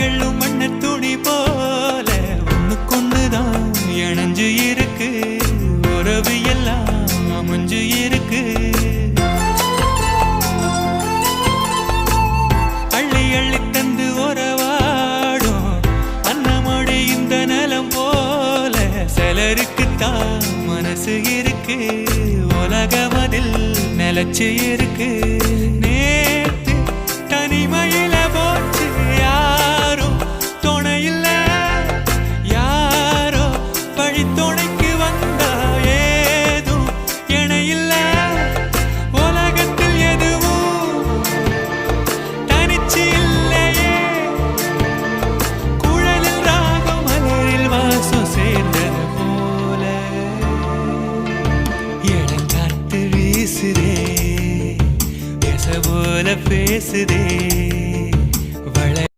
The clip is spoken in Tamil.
எள்ளும் மண்ண துணி போல ஒண்ணுக்கொண்ணுதான் இணைஞ்சு இருக்கு உறவு எல்லாம் அமைஞ்சு இருக்கு அள்ளி அள்ளி தந்து உறவாடும் அன்னமொழி இந்த நிலம் போல சிலருக்குத்தான் மனசு இருக்கு உலகம் அதில் நிலச்சு இருக்கு